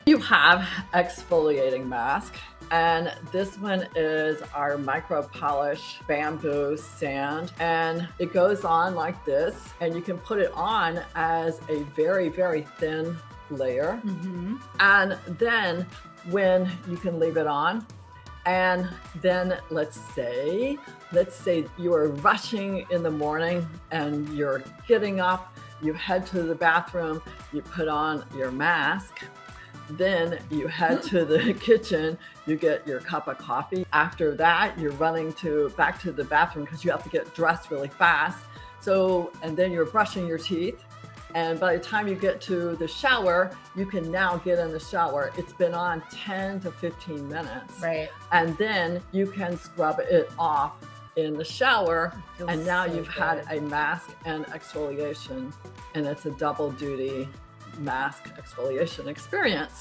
You have exfoliating mask, and this one is our micro polish bamboo sand, and it goes on like this, and you can put it on as a very, very thin layer. And then when you can leave it on, and then let's say you are rushing in the morning and you're getting up, you head to the bathroom, you put on your mask, then you head to the kitchen, you get your cup of coffee. After that, you're running back to the bathroom because you have to get dressed really fast. And then you're brushing your teeth. And by the time you get to the shower, you can now get in the shower. It's been on 10 to 15 minutes. Right. And then you can scrub it off in the shower. And now you've had a mask and exfoliation, and it's a double duty mask exfoliation experience.